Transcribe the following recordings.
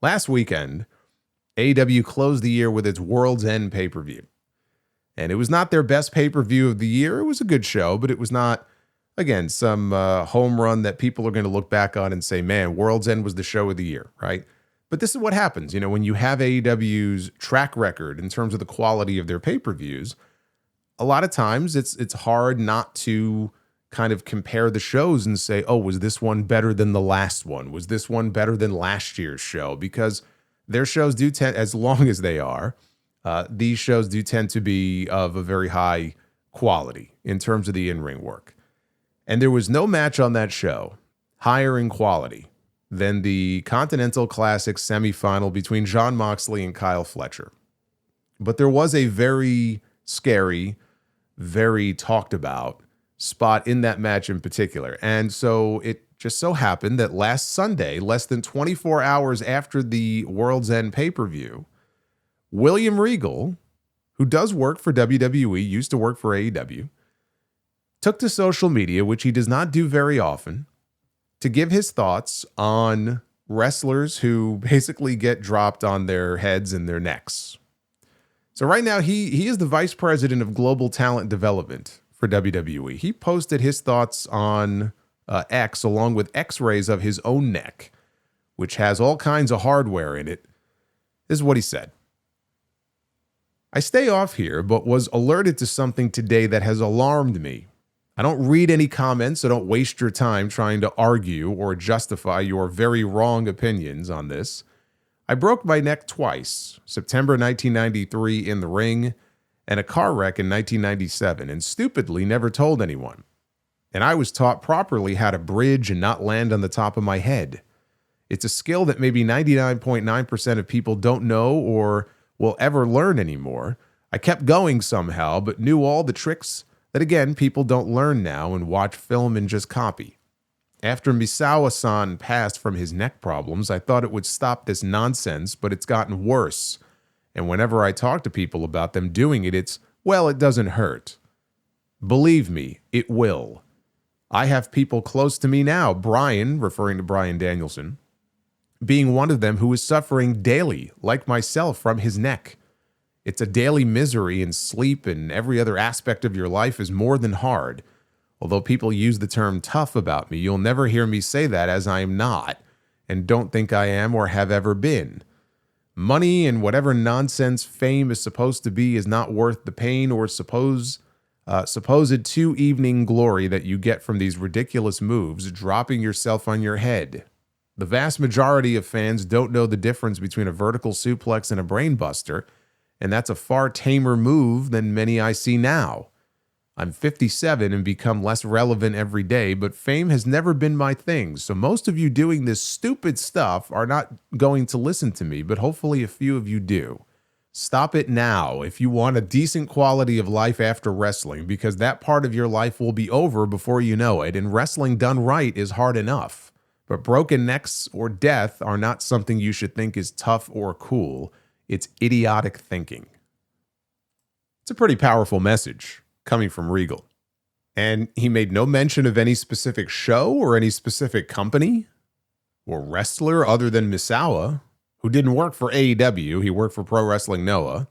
Last weekend, AEW closed the year with its World's End pay-per-view. And it was not their best pay-per-view of the year. It was a good show, but it was not, again, some home run that people are going to look back on and say, man, World's End was the show of the year, right? But this is what happens, when you have AEW's track record in terms of the quality of their pay-per-views, a lot of times it's hard not to kind of compare the shows and say, oh, was this one better than the last one? Was this one better than last year's show? Because their shows do tend, as long as they are, these shows do tend to be of a very high quality in terms of the in-ring work. And there was no match on that show higher in quality than the Continental Classic semifinal between Jon Moxley and Kyle Fletcher. But there was a very scary, very talked about spot in that match in particular. And so it just so happened that last Sunday, less than 24 hours after the World's End pay-per-view, William Regal, who does work for WWE, used to work for AEW, took to social media, which he does not do very often, to give his thoughts on wrestlers who basically get dropped on their heads and their necks. So right now, he is the vice president of global talent development for WWE. He posted his thoughts on X along with x-rays of his own neck, which has all kinds of hardware in it. This is what he said. I stay off here, but was alerted to something today that has alarmed me. I don't read any comments, so don't waste your time trying to argue or justify your very wrong opinions on this. I broke my neck twice, September 1993 in the ring, and a car wreck in 1997, and stupidly never told anyone. And I was taught properly how to bridge and not land on the top of my head. It's a skill that maybe 99.9% of people don't know or will ever learn anymore. I kept going somehow, but knew all the tricks that, again, people don't learn now and watch film and just copy. After Misawa-san passed from his neck problems, I thought it would stop this nonsense, but it's gotten worse. And whenever I talk to people about them doing it, it's, well, it doesn't hurt. Believe me, it will. I have people close to me now, Brian, referring to Brian Danielson, being one of them who is suffering daily, like myself, from his neck. It's a daily misery, and sleep and every other aspect of your life is more than hard. Although people use the term tough about me, you'll never hear me say that, as I am not, and don't think I am or have ever been. Money and whatever nonsense fame is supposed to be is not worth the pain or supposed two-evening glory that you get from these ridiculous moves, dropping yourself on your head. The vast majority of fans don't know the difference between a vertical suplex and a brainbuster, and that's a far tamer move than many I see now. I'm 57 and become less relevant every day, but fame has never been my thing, so most of you doing this stupid stuff are not going to listen to me, but hopefully a few of you do. Stop it now if you want a decent quality of life after wrestling, because that part of your life will be over before you know it, and wrestling done right is hard enough. But broken necks or death are not something you should think is tough or cool. It's idiotic thinking. It's a pretty powerful message coming from Regal. And he made no mention of any specific show or any specific company or wrestler other than Misawa, who didn't work for AEW. He worked for Pro Wrestling Noah.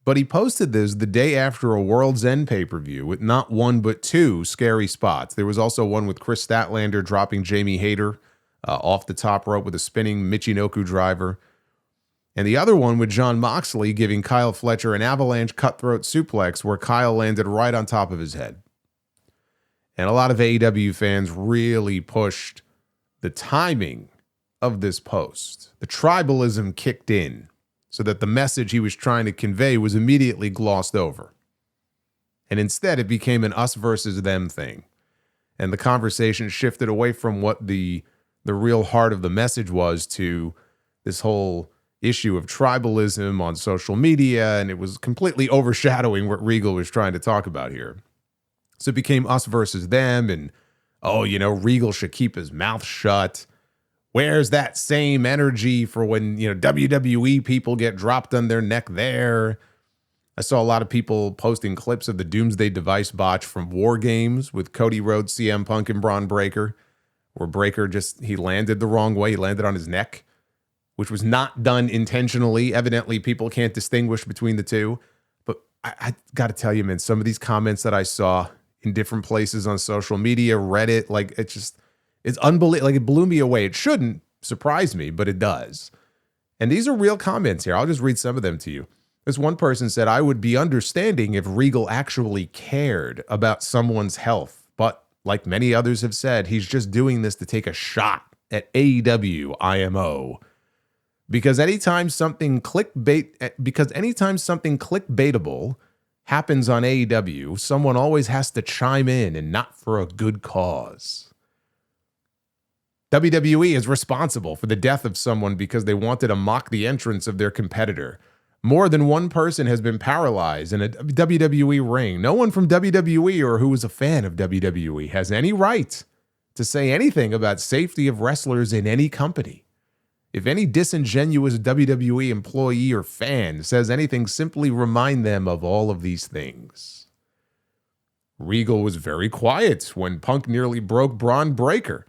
But he posted this the day after a World's End pay-per-view with not one but two scary spots. There was also one with Chris Statlander dropping Jamie Hayter off the top rope with a spinning Michinoku driver. And the other one with Jon Moxley giving Kyle Fletcher an avalanche cutthroat suplex where Kyle landed right on top of his head. And a lot of AEW fans really pushed the timing of this post. The tribalism kicked in so that the message he was trying to convey was immediately glossed over. And instead, it became an us versus them thing. And the conversation shifted away from what the real heart of the message was to this whole issue of tribalism on social media, and it was completely overshadowing what Regal was trying to talk about here. So it became us versus them, and, Regal should keep his mouth shut. Where's that same energy for when, WWE people get dropped on their neck there? I saw a lot of people posting clips of the Doomsday Device botch from War Games with Cody Rhodes, CM Punk, and Braun Breaker, where Breaker he landed the wrong way. He landed on his neck. which was not done intentionally. Evidently, people can't distinguish between the two. But I got to tell you, man, some of these comments that I saw in different places on social media, Reddit, like it's unbelievable. Like it blew me away. It shouldn't surprise me, but it does. And these are real comments here. I'll just read some of them to you. This one person said, I would be understanding if Regal actually cared about someone's health. But like many others have said, he's just doing this to take a shot at AEW IMO. Because anytime something clickbaitable happens on AEW, someone always has to chime in, and not for a good cause. WWE is responsible for the death of someone because they wanted to mock the entrance of their competitor. More than one person has been paralyzed in a WWE ring. No one from WWE or who is a fan of WWE has any right to say anything about safety of wrestlers in any company. If any disingenuous WWE employee or fan says anything, simply remind them of all of these things. Regal was very quiet when Punk nearly broke Braun Breaker,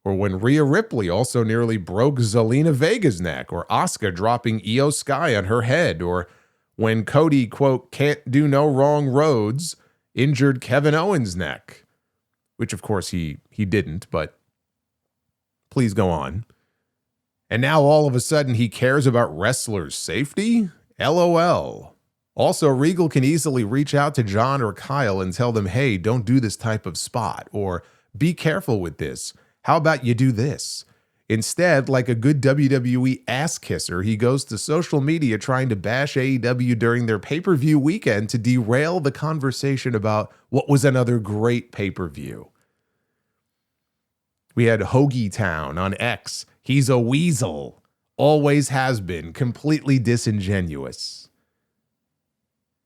or when Rhea Ripley also nearly broke Zelina Vega's neck, or Asuka dropping Io Sky on her head, or when Cody, quote, can't do no wrong roads, injured Kevin Owens' neck. Which, of course, he didn't, but please go on. And now all of a sudden he cares about wrestlers' safety? LOL. Also, Regal can easily reach out to John or Kyle and tell them, hey, don't do this type of spot, or be careful with this. How about you do this? Instead, like a good WWE ass kisser, he goes to social media trying to bash AEW during their pay-per-view weekend to derail the conversation about what was another great pay-per-view. We had Hoagie Town on X. He's a weasel. Always has been. Completely disingenuous.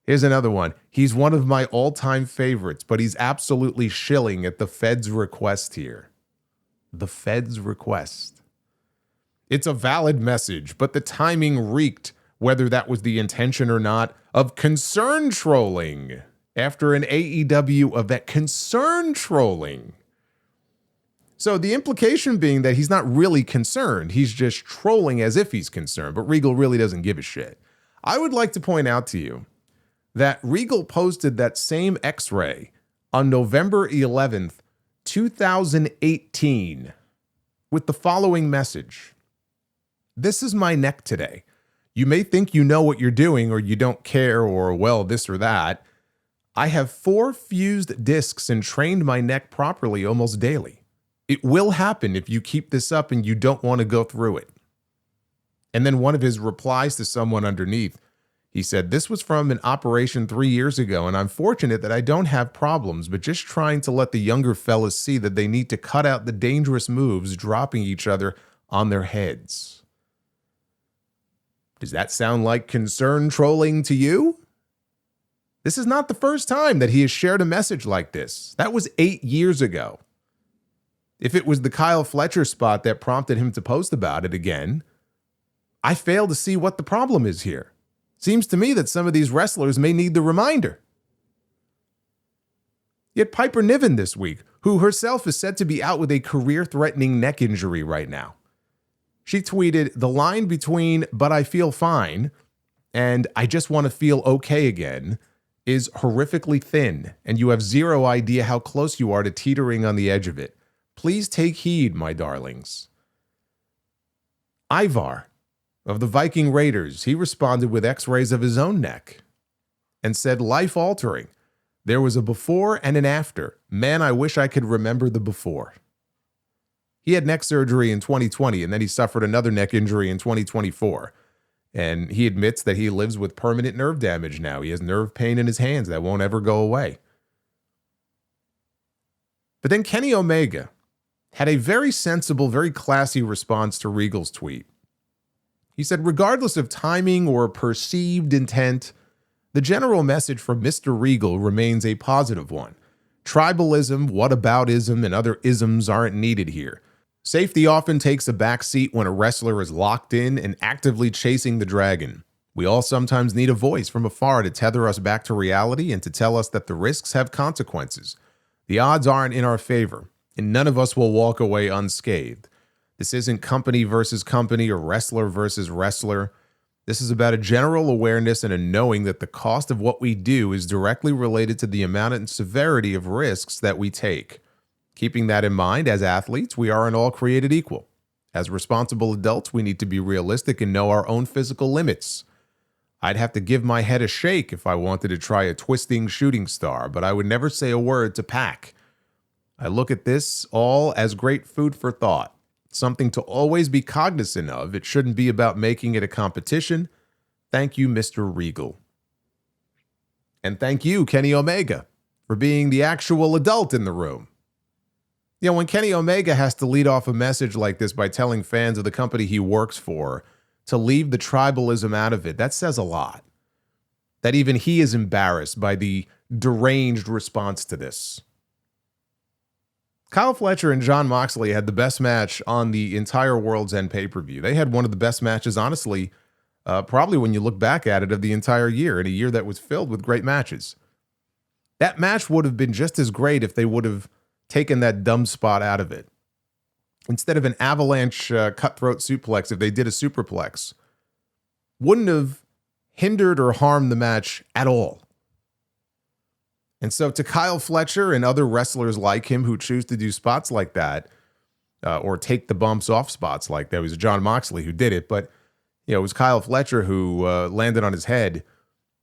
Here's another one. He's one of my all-time favorites, but he's absolutely shilling at the Fed's request here. The Fed's request. It's a valid message, but the timing reeked, whether that was the intention or not, of concern trolling after an AEW event. Concern trolling. So the implication being that he's not really concerned. He's just trolling as if he's concerned, but Regal really doesn't give a shit. I would like to point out to you that Regal posted that same X-ray on November 11th, 2018, with the following message. This is my neck today. You may think you know what you're doing, or you don't care, or well, this or that. I have 4 fused discs and trained my neck properly almost daily. It will happen if you keep this up and you don't want to go through it. And then one of his replies to someone underneath, he said, this was from an operation 3 years ago, and I'm fortunate that I don't have problems, but just trying to let the younger fellas see that they need to cut out the dangerous moves, dropping each other on their heads. Does that sound like concern trolling to you? This is not the first time that he has shared a message like this. That was 8 years ago. If it was the Kyle Fletcher spot that prompted him to post about it again, I fail to see what the problem is here. Seems to me that some of these wrestlers may need the reminder. Yet Piper Niven this week, who herself is said to be out with a career-threatening neck injury right now. She tweeted, the line between, but I feel fine, and I just want to feel okay again, is horrifically thin, and you have zero idea how close you are to teetering on the edge of it. Please take heed, my darlings. Ivar of the Viking Raiders, he responded with x-rays of his own neck and said, life-altering. There was a before and an after. Man, I wish I could remember the before. He had neck surgery in 2020, and then he suffered another neck injury in 2024. And he admits that he lives with permanent nerve damage now. He has nerve pain in his hands that won't ever go away. But then Kenny Omega had a very sensible, very classy response to Regal's tweet. He said, regardless of timing or perceived intent, the general message from Mr. Regal remains a positive one. Tribalism, whataboutism, and other isms aren't needed here. Safety often takes a back seat when a wrestler is locked in and actively chasing the dragon. We all sometimes need a voice from afar to tether us back to reality and to tell us that the risks have consequences. The odds aren't in our favor, and none of us will walk away unscathed. This isn't company versus company or wrestler versus wrestler. This is about a general awareness and a knowing that the cost of what we do is directly related to the amount and severity of risks that we take. Keeping that in mind, as athletes, we aren't all created equal. As responsible adults, we need to be realistic and know our own physical limits. I'd have to give my head a shake if I wanted to try a twisting shooting star, but I would never say a word to Pac. I look at this all as great food for thought. Something to always be cognizant of. It shouldn't be about making it a competition. Thank you, Mr. Regal. And thank you, Kenny Omega, for being the actual adult in the room. You know, when Kenny Omega has to lead off a message like this by telling fans of the company he works for to leave the tribalism out of it, that says a lot. That even he is embarrassed by the deranged response to this. Kyle Fletcher and Jon Moxley had the best match on the entire World's End pay-per-view. They had one of the best matches, honestly, probably when you look back at it, of the entire year, in a year that was filled with great matches. That match would have been just as great if they would have taken that dumb spot out of it. Instead of an avalanche cutthroat suplex, if they did a superplex, wouldn't have hindered or harmed the match at all. And so to Kyle Fletcher and other wrestlers like him who choose to do spots like that, or take the bumps off spots like that, it was Jon Moxley who did it, but it was Kyle Fletcher who landed on his head.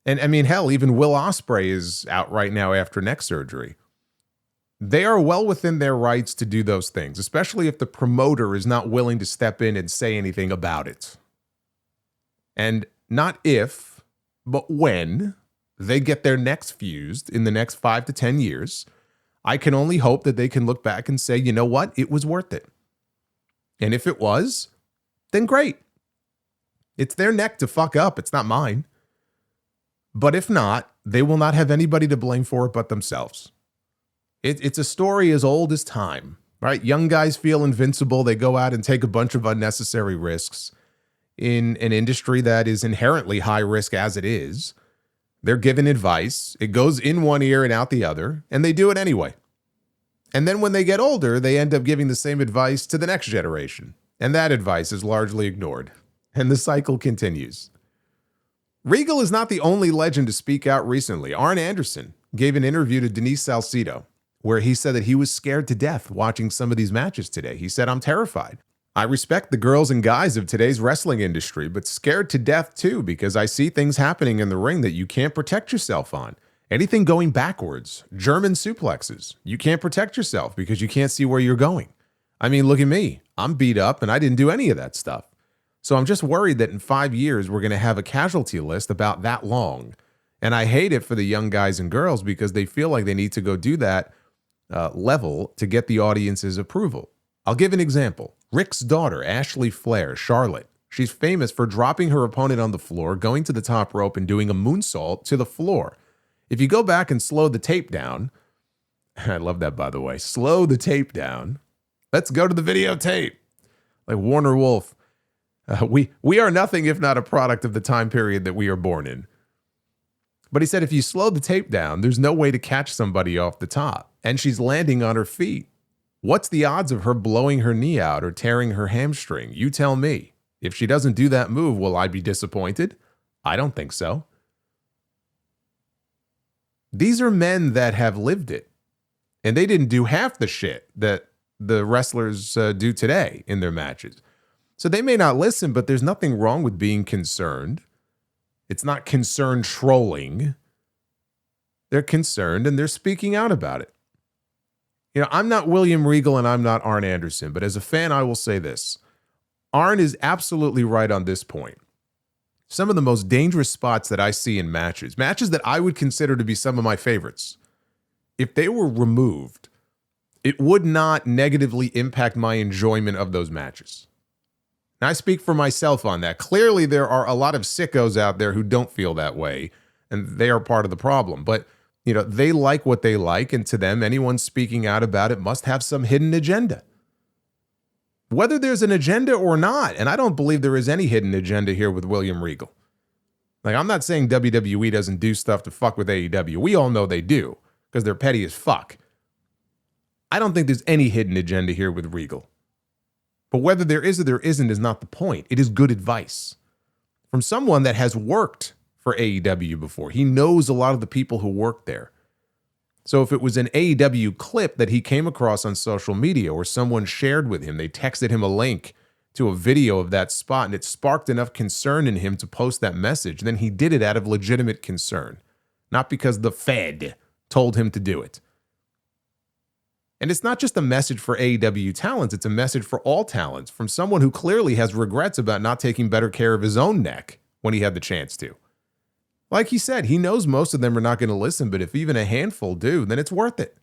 And I mean, hell, even Will Ospreay is out right now after neck surgery. They are well within their rights to do those things, especially if the promoter is not willing to step in and say anything about it. And not if, but when they get their necks fused in the next 5 to 10 years, I can only hope that they can look back and say, you know what, it was worth it. And if it was, then great. It's their neck to fuck up. It's not mine. But if not, they will not have anybody to blame for it but themselves. It's a story as old as time, right? Young guys feel invincible. They go out and take a bunch of unnecessary risks in an industry that is inherently high risk as it is. They're given advice. It goes in one ear and out the other, and they do it anyway. And then when they get older, they end up giving the same advice to the next generation. And that advice is largely ignored. And the cycle continues. Regal is not the only legend to speak out recently. Arn Anderson gave an interview to Denise Salcedo, where he said that he was scared to death watching some of these matches today. He said, I'm terrified. I respect the girls and guys of today's wrestling industry, but scared to death too, because I see things happening in the ring that you can't protect yourself on. Anything going backwards, German suplexes, you can't protect yourself because you can't see where you're going. I mean, look at me. I'm beat up and I didn't do any of that stuff. So I'm just worried that in 5 years, we're going to have a casualty list about that long. And I hate it for the young guys and girls because they feel like they need to go do that level to get the audience's approval. I'll give an example. Rick's daughter, Ashley Flair, Charlotte. She's famous for dropping her opponent on the floor, going to the top rope, and doing a moonsault to the floor. If you go back and slow the tape down, I love that, by the way, slow the tape down. Let's go to the videotape. Like Warner Wolf, we are nothing if not a product of the time period that we are born in. But he said if you slow the tape down, there's no way to catch somebody off the top. And she's landing on her feet. What's the odds of her blowing her knee out or tearing her hamstring? You tell me. If she doesn't do that move, will I be disappointed? I don't think so. These are men that have lived it. And they didn't do half the shit that the wrestlers do today in their matches. So they may not listen, but there's nothing wrong with being concerned. It's not concerned trolling. They're concerned and they're speaking out about it. You know, I'm not William Regal and I'm not Arn Anderson, but as a fan, I will say this. Arn is absolutely right on this point. Some of the most dangerous spots that I see in matches that I would consider to be some of my favorites, if they were removed, it would not negatively impact my enjoyment of those matches. Now, I speak for myself on that. Clearly, there are a lot of sickos out there who don't feel that way, and they are part of the problem. But they like what they like, and to them, anyone speaking out about it must have some hidden agenda. Whether there's an agenda or not, and I don't believe there is any hidden agenda here with William Regal. Like, I'm not saying WWE doesn't do stuff to fuck with AEW. We all know they do, because they're petty as fuck. I don't think there's any hidden agenda here with Regal. But whether there is or there isn't is not the point. It is good advice from someone that has worked for AEW before. He knows a lot of the people who work there. So if it was an AEW clip that he came across on social media or someone shared with him, they texted him a link to a video of that spot and it sparked enough concern in him to post that message, then he did it out of legitimate concern, not because the Fed told him to do it. And it's not just a message for AEW talents, it's a message for all talents from someone who clearly has regrets about not taking better care of his own neck when he had the chance to. Like he said, he knows most of them are not going to listen, but if even a handful do, then it's worth it.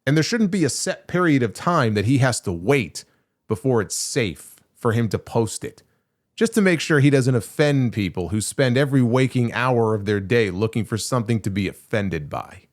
And there shouldn't be a set period of time that he has to wait before it's safe for him to post it, just to make sure he doesn't offend people who spend every waking hour of their day looking for something to be offended by.